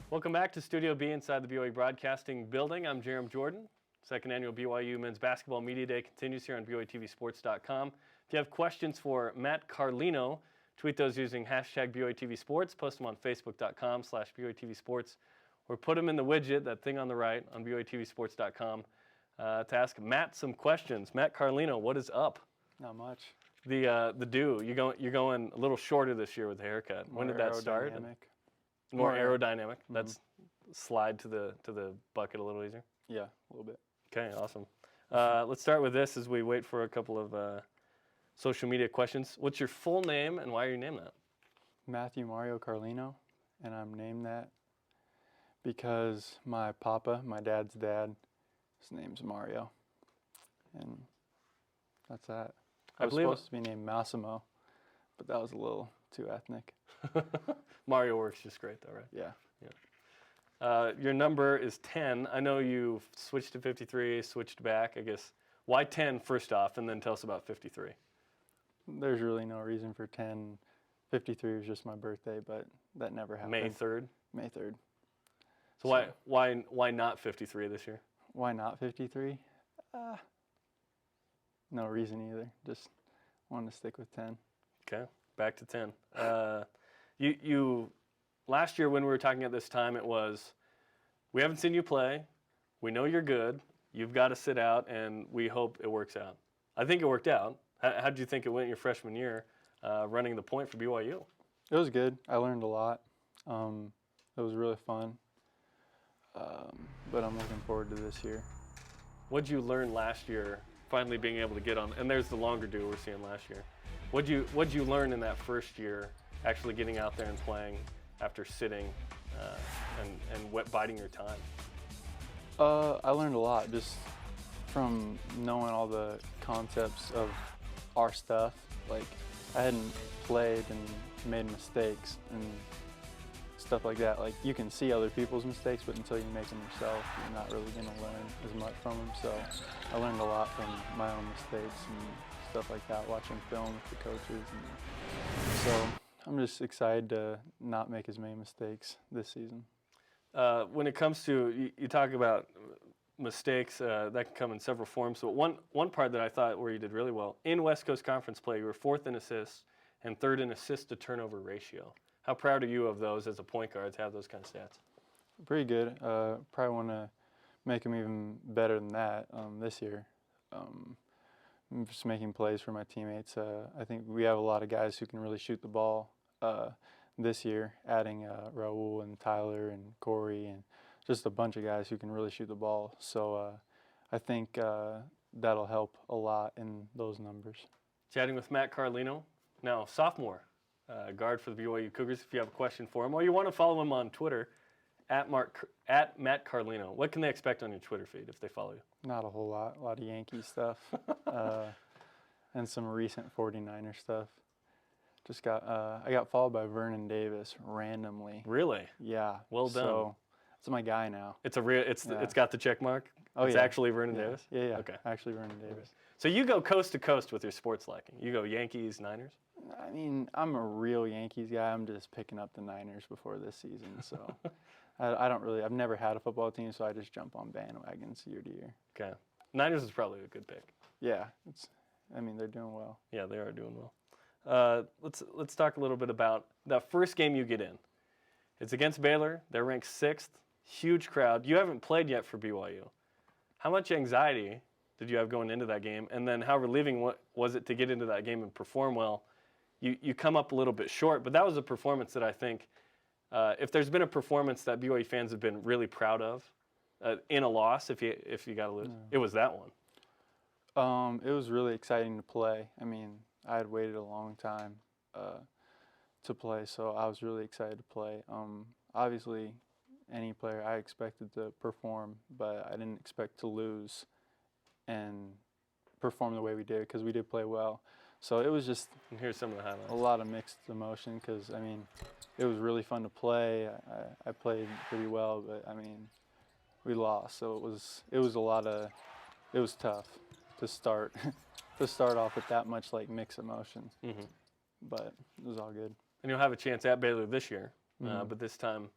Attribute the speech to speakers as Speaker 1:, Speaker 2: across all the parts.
Speaker 1: Welcome back to Studio B inside the BYU Broadcasting Building. I'm Jarom Jordan. Second annual BYU Men's Basketball Media Day continues here on BYUtvsports.com. If you have questions for Matt Carlino, tweet those using hashtag BYUtvsports. Post them on Facebook.com/BYUtvsports, or put them in the widget, that thing on the right, on BYUtvsports.com to ask Matt some questions. Matt Carlino, what is up?
Speaker 2: Not much.
Speaker 1: The do. You're going a little shorter this year with the haircut. When did that start? More aerodynamic. Mm-hmm. That's slide to the bucket a little easier.
Speaker 2: Yeah, a little bit.
Speaker 1: Okay, awesome. Let's start with this as we wait for a couple of social media questions. What's your full name and why are you named that?
Speaker 2: Matthew Mario Carlino, and I'm named that because my papa, my dad's dad, his name's Mario, and that's that. I was supposed to be named Massimo, but that was a little too ethnic.
Speaker 1: Mario works just great though, right?
Speaker 2: Yeah.
Speaker 1: Your number is 10. I know you switched to 53, switched back, I guess. Why 10 first off, and then tell us about 53?
Speaker 2: There's really no reason for 10. 53 was just my birthday, but that never happened.
Speaker 1: May 3rd?
Speaker 2: May 3rd.
Speaker 1: So why not 53 this year?
Speaker 2: Why not 53? No reason either. Just wanted to stick with 10.
Speaker 1: Okay, back to 10. You last year when we were talking at this time, it was, we haven't seen you play, we know you're good, you've got to sit out, and we hope it works out. I think it worked out. How did you think it went your freshman year running the point for BYU?
Speaker 2: It was good. I learned a lot. It was really fun, but I'm looking forward to this year.
Speaker 1: What did you learn last year, finally being able to get on, and there's the longer do we're seeing last year. What'd you learn in that first year, actually getting out there and playing after sitting and biting your time?
Speaker 2: I learned a lot just from knowing all the concepts of our stuff. Like, I hadn't played and made mistakes and stuff like that. Like, you can see other people's mistakes, but until you make them yourself, you're not really going to learn as much from them. So I learned a lot from my own mistakes and stuff like that, watching film with the coaches. And so I'm just excited to not make as many mistakes this season.
Speaker 1: When it comes to, you talk about mistakes, that can come in several forms. But one part that I thought where you did really well, in West Coast Conference play, you were 4th in assists and 3rd in assist to turnover ratio. How proud are you of those as a point guard to have those kind of stats?
Speaker 2: Pretty good. Probably want to make them even better than that this year. I'm just making plays for my teammates. I think we have a lot of guys who can really shoot the ball this year, adding Raul and Tyler and Corey and just a bunch of guys who can really shoot the ball. So I think that'll help a lot in those numbers.
Speaker 1: Chatting with Matt Carlino, now sophomore guard for the BYU Cougars. If you have a question for him or you want to follow him on Twitter, at Matt Carlino. What can they expect on your Twitter feed if they follow you?
Speaker 2: Not a whole lot. A lot of Yankee stuff and some recent 49er stuff. Just I got followed by Vernon Davis randomly.
Speaker 1: Really?
Speaker 2: Yeah.
Speaker 1: Well done.
Speaker 2: So it's my guy now.
Speaker 1: It's it's got the check mark.
Speaker 2: Oh,
Speaker 1: it's actually Vernon Davis.
Speaker 2: Yeah.
Speaker 1: Okay.
Speaker 2: Actually Vernon Davis.
Speaker 1: So you go coast to coast with your sports liking. You go Yankees, Niners.
Speaker 2: I mean, I'm a real Yankees guy. I'm just picking up the Niners before this season. So I don't really. I've never had a football team, so I just jump on bandwagons year to year.
Speaker 1: Okay. Niners is probably a good pick.
Speaker 2: Yeah. I mean, they're doing well.
Speaker 1: Yeah, they are doing well. Let's talk a little bit about that first game you get in. It's against Baylor. They're ranked 6th. Huge crowd. You haven't played yet for BYU. How much anxiety did you have going into that game? And then how relieving was it to get into that game and perform well? You come up a little bit short, but that was a performance that I think, if there's been a performance that BYU fans have been really proud of in a loss, if you got to lose, it was that one.
Speaker 2: It was really exciting to play. I mean, I had waited a long time to play, so I was really excited to play. Obviously, any player I expected to perform, but I didn't expect to lose and perform the way we did because we did play well. So it was just
Speaker 1: and here's some of the highlights.
Speaker 2: A lot of mixed emotion because, I mean, it was really fun to play. I played pretty well, but, I mean, we lost. So it was tough to start off with that much, like, mixed emotions.
Speaker 1: Mm-hmm.
Speaker 2: But was all good.
Speaker 1: And you'll have a chance at Baylor this year,
Speaker 2: Mhm.
Speaker 1: but this time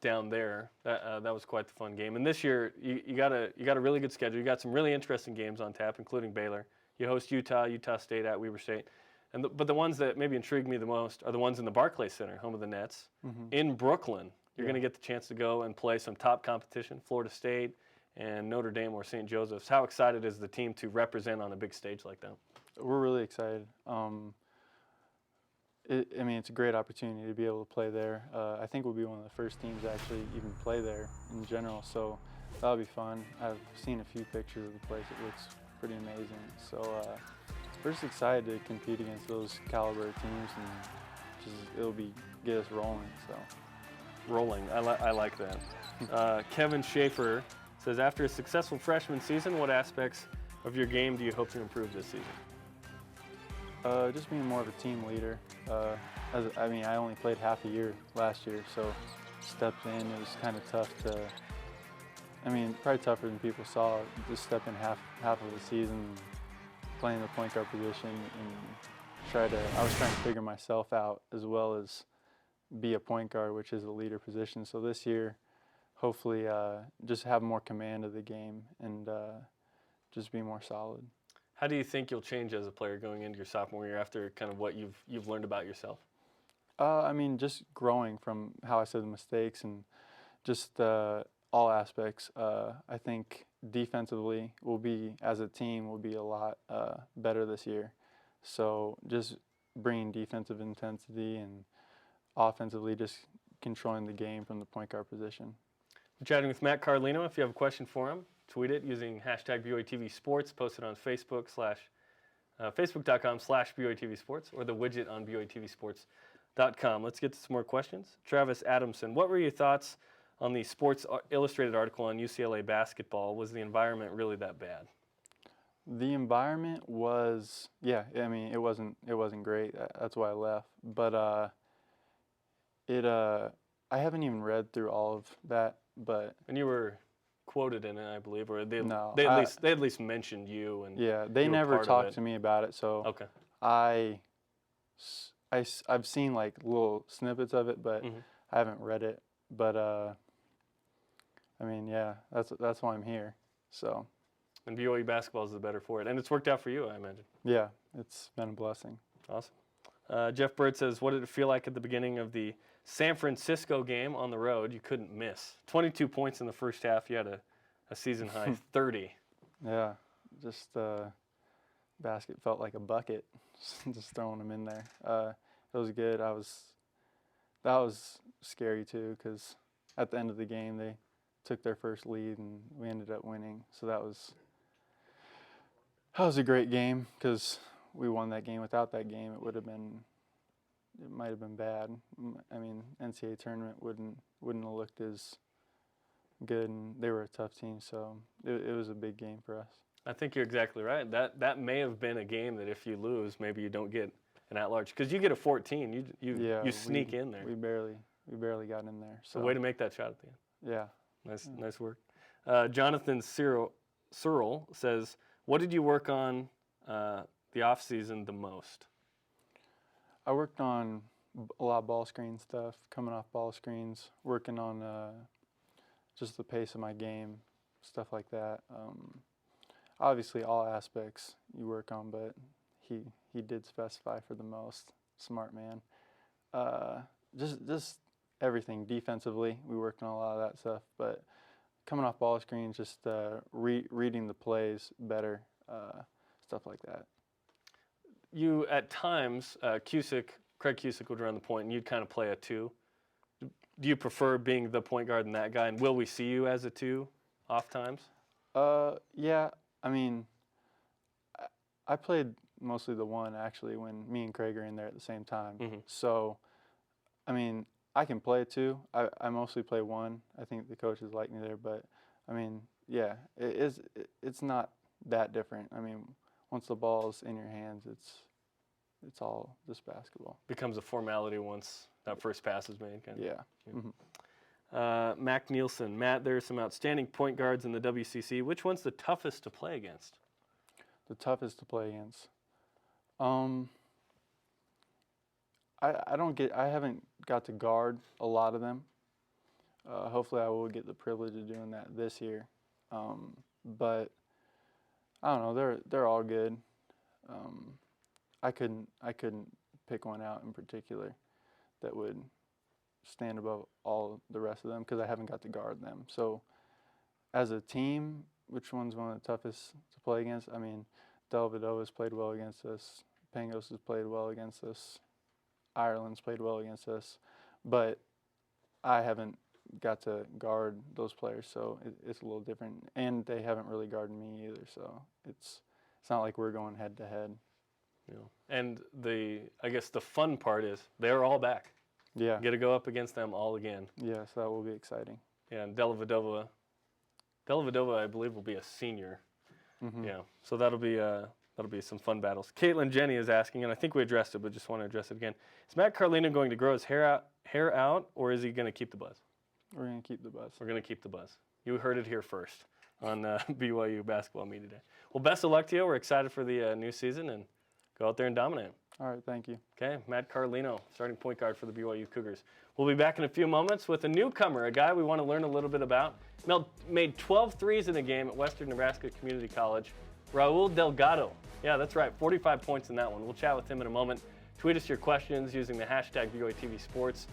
Speaker 1: down there. That was quite the fun game. And this year, you got a really good schedule. You got some really interesting games on tap, including Baylor. You host Utah State at Weber State. But the ones that maybe intrigue me the most are the ones in the Barclays Center, home of the Nets. In Brooklyn, you're going to get the chance to go and play some top competition, Florida State and Notre Dame or St. Joseph's. How excited is the team to represent on a big stage like that?
Speaker 2: We're really excited. It's a great opportunity to be able to play there. I think we'll be one of the first teams to actually even play there in general, so that'll be fun. I've seen a few pictures of the place. It looks pretty amazing. So we're just excited to compete against those caliber teams, and it'll get us rolling. So
Speaker 1: rolling, I like that. Kevin Schaefer says, after a successful freshman season, what aspects of your game do you hope to improve this season?
Speaker 2: Just being more of a team leader. I only played half a year last year, so stepped in. It was kind of tough to. Probably tougher than people saw. Just step in half of the season, playing the point guard position, and I was trying to figure myself out as well as be a point guard, which is a leader position. So this year, hopefully, just have more command of the game and just be more solid.
Speaker 1: How do you think you'll change as a player going into your sophomore year after kind of what you've learned about yourself?
Speaker 2: Just growing from how I said the mistakes and just all aspects. I think defensively as a team, we'll be a lot better this year. So just bringing defensive intensity and offensively just controlling the game from the point guard position.
Speaker 1: I'm chatting with Matt Carlino. If you have a question for him, tweet it using hashtag BYUtv Sports, post it on Facebook Facebook.com/BYUtv Sports or the widget on BYUtvsports.com. Let's get to some more questions. Travis Adamson, what were your thoughts on the Sports Illustrated article on UCLA basketball? Was the environment really that bad?
Speaker 2: The environment was, it wasn't great. That's why I left. But I haven't even read through all of that.
Speaker 1: And you were quoted in it, I believe, or they at least mentioned you. And
Speaker 2: they never talked to me about it. So
Speaker 1: okay.
Speaker 2: I've seen like little snippets of it, but I haven't read it. But that's why I'm here. So.
Speaker 1: And BYU basketball is the better for it, and it's worked out for you, I imagine.
Speaker 2: Yeah, it's been a blessing.
Speaker 1: Awesome. Jeff Bird says, what did it feel like at the beginning of the San Francisco game on the road? You couldn't miss. 22 points in the first half. You had a season high 30.
Speaker 2: Yeah, just basket felt like a bucket, just throwing them in there. It was good. That was scary too, because at the end of the game they took their first lead and we ended up winning. So that was a great game, because we won that game. Without that game, it might have been bad. NCAA tournament wouldn't have looked as good, and they were a tough team, so it was a big game for us.
Speaker 1: I think you're exactly right. That may have been a game that if you lose, maybe you don't get an at-large, because you get a 14, you sneak in there.
Speaker 2: We barely got in there. So
Speaker 1: a way to make that shot at the end.
Speaker 2: Yeah.
Speaker 1: Nice work. Jonathan Searle says, what did you work on the off season the most?
Speaker 2: I worked on a lot of ball screen stuff, coming off ball screens, working on just the pace of my game, stuff like that. Obviously, all aspects you work on, but he did specify for the most. Smart man. Just everything defensively. We worked on a lot of that stuff, but coming off ball screens, just reading the plays better, stuff like that.
Speaker 1: You, at times, Craig Cusick would run the point, and you'd kind of play a two. Do you prefer being the point guard than that guy, and will we see you as a two off times?
Speaker 2: Yeah. I played mostly the one, actually, when me and Craig are in there at the same time. So, I can play two. I mostly play one. I think the coaches like me there, but it's not that different. Once the ball's in your hands, it's all just basketball.
Speaker 1: Becomes a formality once that first pass is made. Kind of.
Speaker 2: Yeah.
Speaker 1: Mac Nielsen. Matt, there are some outstanding point guards in the WCC. Which one's the toughest to play against?
Speaker 2: The toughest to play against? I haven't got to guard a lot of them. Hopefully I will get the privilege of doing that this year. But I don't know, they're all good. I couldn't pick one out in particular that would stand above all the rest of them because I haven't got to guard them. So as a team, which one's one of the toughest to play against? I mean, Delvedova's played well against us. Pangos has played well against us. Ireland's played well against us. But I haven't got to guard those players, so it's a little different. And they haven't really guarded me either, so it's not like we're going head to head.
Speaker 1: Yeah. And I guess the fun part is they're all back.
Speaker 2: Yeah.
Speaker 1: You get to go up against them all again.
Speaker 2: Yes, that will be exciting.
Speaker 1: Yeah, and Dellavedova, I believe, will be a senior.
Speaker 2: Mm-hmm.
Speaker 1: Yeah, so that'll be some fun battles. Caitlin Jenny is asking, and I think we addressed it, but just want to address it again. Is Matt Carlino going to grow his hair out, or is he going to keep the buzz?
Speaker 2: We're going to keep the buzz.
Speaker 1: We're going to keep the buzz. You heard it here first on BYU Basketball Media Day. Well, best of luck to you. We're excited for the new season, and go out there and dominate.
Speaker 2: All right, thank you.
Speaker 1: Okay, Matt Carlino, starting point guard for the BYU Cougars. We'll be back in a few moments with a newcomer, a guy we want to learn a little bit about. Made 12 threes in a game at Western Nebraska Community College. Raul Delgado. Yeah, that's right, 45 points in that one. We'll chat with him in a moment. Tweet us your questions using the hashtag BYUtv Sports.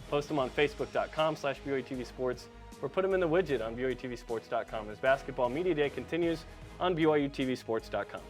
Speaker 1: Post them on Facebook.com/BYUtv Sports, or put them in the widget on BYUtvsports.com as Basketball Media Day continues on BYUtvsports.com.